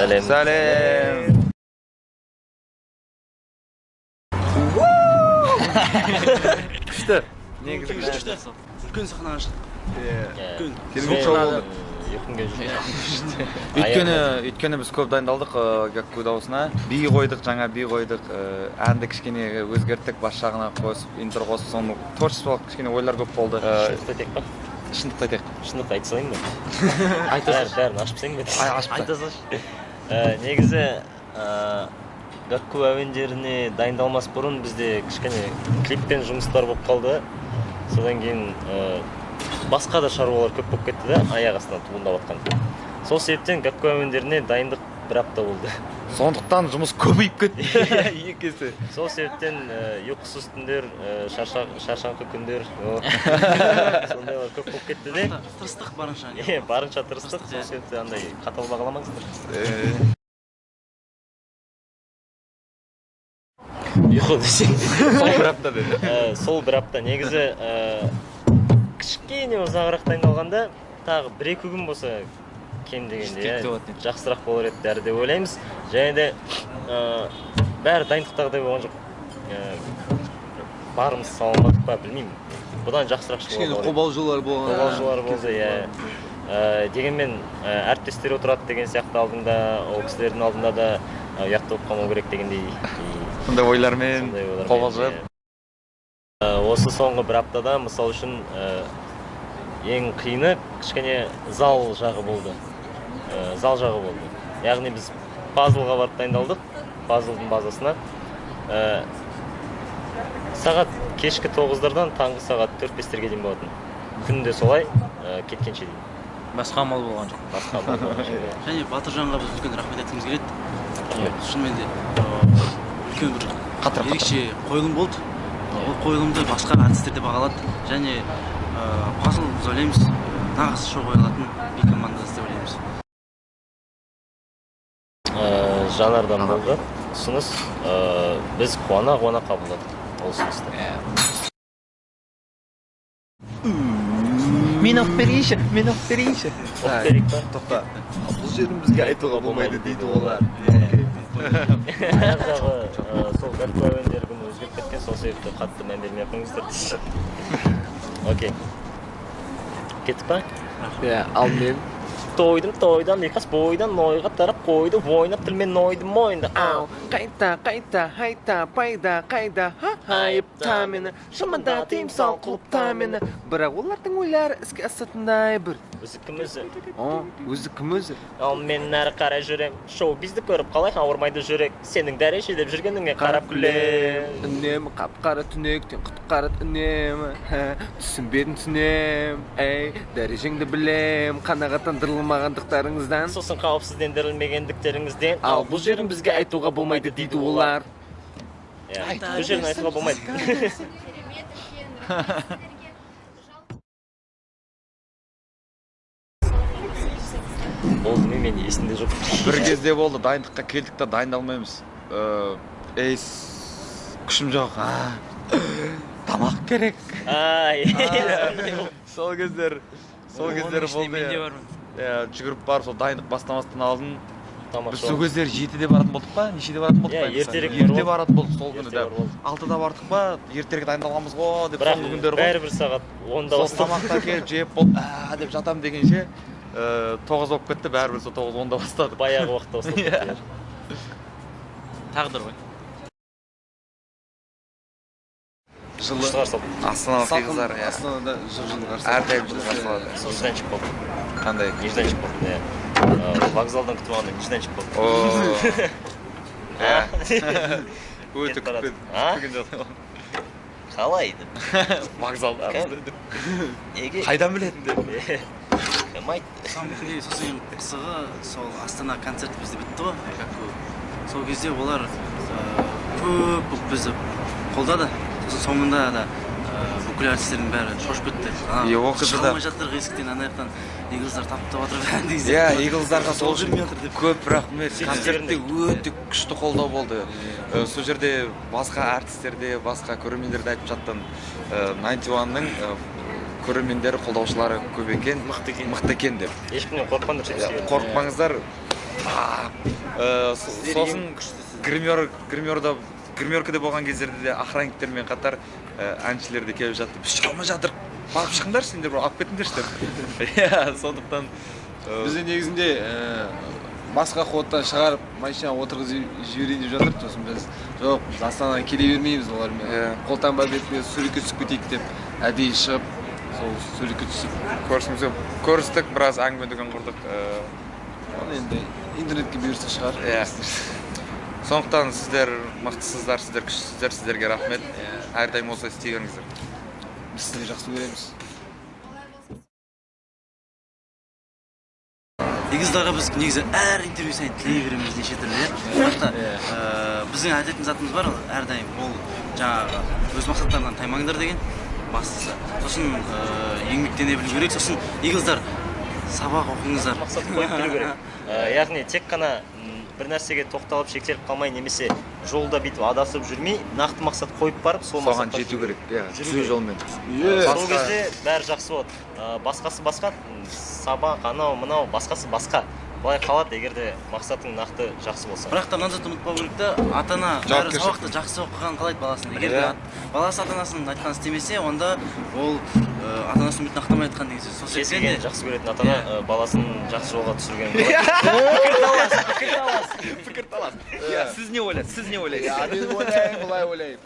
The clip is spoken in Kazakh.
Сәлем. Сәлем. Күшті. Негізі күшті. Үлкен сахнаға шықтық. Керемет шоу болды. Ұйқым Өйткені біз көп дайындалдық Гакку дауысына. Би қойдық, жаңа би қойдық. Әнді кішкене өзгерттік, бас жағына қосып, интро қосып, соны творчестволық кішкене ойлар көп болды. Шындықты айтайық па? Шындықты айтайық. Шындықты айта салайын ба? Бәрін ашып тастайын ба? Айта салшы. Негізі Гакку әуендеріне дайындалмас бұрын бізде кішкене клиппен жұмыстар болып қалды. Содан кейін басқа да шаруалар көп болып кетті да, аяқ астынан туындап жатқан. Сол себептен Гакку әуендеріне дайындық бір апта болды. Сондықтан жұмыс көбейіп кетті. Екесі. Сол себептен ұйқысыз түндер, шаршаңқы күндер, сондайлар көп болып кетті де. Тырыстық барынша. Барынша тырыстық, сол себептен андай қатал бағаламаңыздар. Ұйқы десең. Сол бір апта деді. Сол бір апта. Негізі кішкене ұзағырақ дайындалғанда, тағы 1-2 күн болса кем дегенде жақсырақ болар еді дәрі деп ойлаймыз. Және де бәрі дайындықтағыдай болған жоқ. Барымыз саламадық па, білмеймін. Бұдан жақсырақ шығып кішкене қобалжулар болған. Қобалжулар болды, иә. Дегенмен әріптестер отырады деген сияқты алдында, ол кісілердің алдында да ұяқты болып қалмау керек дегендей. Сондай ойлармен қобалжып. Осы соңғы бір аптада, мысал үшін, ең қиыны кішкене зал жағы болды. Яғни біз пазлға барып дайындалдық, пазлдың базасына. Сағат кешкі 9-дардан таңғы сағат 4-5-терге дейін болатын. Күнде солай, кеткенше дейін. Басқа амал болған жоқ. Және Батыржанға біз үлкен рахмет айтқымыз келеді. Шынымен де үлкен бір ерекше қойылым болды. Ол қойылымды басқа артистер де бағалады. Және пазл біз ойлаймыз, нағыз шоу қойылатын би командасы деп ойлаймыз. Жанардан болды ұсыныс, біз қуана қабылдадық ол ұсынысты. Мен оқып берейінші. Тоқта. Бұл жерін бізге айтуға болмайды дейді олар. Аяқтағы сол Гакку әуендері күні өзгеріп кеткен, сол себепті қатты мән бермей қойыңыздар. Окей. Кеттік па? Ал мен Тойдан, екас бойдан, нойға тарап қойды, ойнап тілмен нойды мойынды. Қайта, хайта, пайда, хайып та мені, шымында тыйым сал қылып та мені. Бірақ олардың ойлары іске асатындай бір. Өзі кім өзі? Өзі кім өзі? Ал мен әрі қарай жүрем, шоу бізді көріп қалай ауырмайды жүрек, сенің дәрежелеп жүргеніңе қарап күлем. Үнемі қап-қара түнектен құтқарат үнемі, түсінбедім түсінем, дәрежеңді білем, қанағаттандырылмағандықтарыңыздан. Сосын қауіпсіздендірілмегендіктеріңізден. Ал бұл жерін бізге айтуға болмайды дейді олар. Бұл жерін айтуға болмайды. Болды мен есінде жоқ. бір кезде болды, дайындыққа келдік та дайындалмаймыз. Күшім жоқ. Тамақ керек. Сол кездер болды. Жүгіріп барып, сол дайындық бастамастан алдын. Біз сол кездер 7-де баратын болдық па? Нешеде баратын болдық? Ерте баратын болдық сол күні. 6-да бардық па? Ертерек дайындалғанбыз ғой деп соңғы күндер ғой. Бәрі бір сағат 10-да сол тамақта келіп жеп болып, деп жатам дегенше 9 болып кетті, бәрібір сол 9-10-да бастады. Баяғы уақытта бастады. Тағдыр ғой. Жылы Астаналық қыздар, Астанада жылы қарсы. әрдайым жылы қарсылады. Неждан шығып болды. Қандай? Неждан шығып болды. Вокзалдан күтіп алғанда неждан шығып болды. Өте күтпеді. Қалайды? Вокзалда. Неге? Қайдан білетін деп. Кім айтты? Сосын қысығы, сол Астана концерт бізде бітті ғой. Сол кезде олар көп бізді қолдады. Соңында да бүкіл артистердің бәрі шошып кетті. Шыға алмай жатыр есіктен, анаяқтан Иглздар таптап жатыр дегенде. Иглздарға сол үшін көп рахмет. Концертте өте күшті қолдау болды. Сол жерде басқа артистерде, басқа көрермендерде айтып жаттым. 91-ның көрермендері, қолдаушылары көп екен, мықты екен деп. Ешкімнен қорықпаңдар. Қорықпаңыздар. сосын гримеркада болған кездерде де охранниктермен қатар әншілер де келіп жатты. Біз шыға алмай жатырық, барып шығыңдар сендер, алып кетіңдерші деп. Иә, сондықтан бізде негізінде басқа ходтан шығарып машинаға отырғызып жіберейін деп жатыр. Сосын біз жоқ, біз Астанаға келе бермейміз олармен. Қолтаңба бетпен суретке түсіп кетейік деп әдейі шығып, сол суретке түсіп көрістік, біраз әңгіме-дүкен құрдық. Енді интернетке бұйырса шығар. Сондықтан сіздер мықтысыздар, сіздер күштісіздер, сіздерге рахмет. Әрдайым осылай істегеніңіздер. Біз сізді жақсы көреміз. Егіздарға біз негізі әр интервью сайын тілей береміз неше түрлі. Біздің айтатын затымыз бар, әрдайым ол жаңағы өз мақсаттарынан таймаңдар деген бастысы. Сосын еңбектене білу керек. Сосын егіздар сабақ оқыңыздар. Мақсат қойып білу керек. Яғни тек қана бір нәрсеге тоқталып шектеліп қалмай немесе жолда бүйтіп адасып жүрмей, нақты мақсат қойып барып, сол мақсатқа жету керек. Жүру жолмен. Сол кезде бәрі жақсы болады. Басқасы басқа, сабақ, анау, мынау, басқасы басқа. Былай қалады, егерде мақсатың нақты жақсы болса. Бірақ та мынаны ұмытпау керек та, ата-ана бәрі сабақты жақсы оқыған қалайды баласын. Егер баласы ата-анасының айтқанын істемесе, онда ол ата-анасын үмітін ақтамай айтқан деген сөз. Кез келген жақсы көретін ата-ана баласын жақсы жолға түсірген қалайды. Пікір талас. Сіз не ойлайсыз? Мен ойлаймын, былай ойлаймын.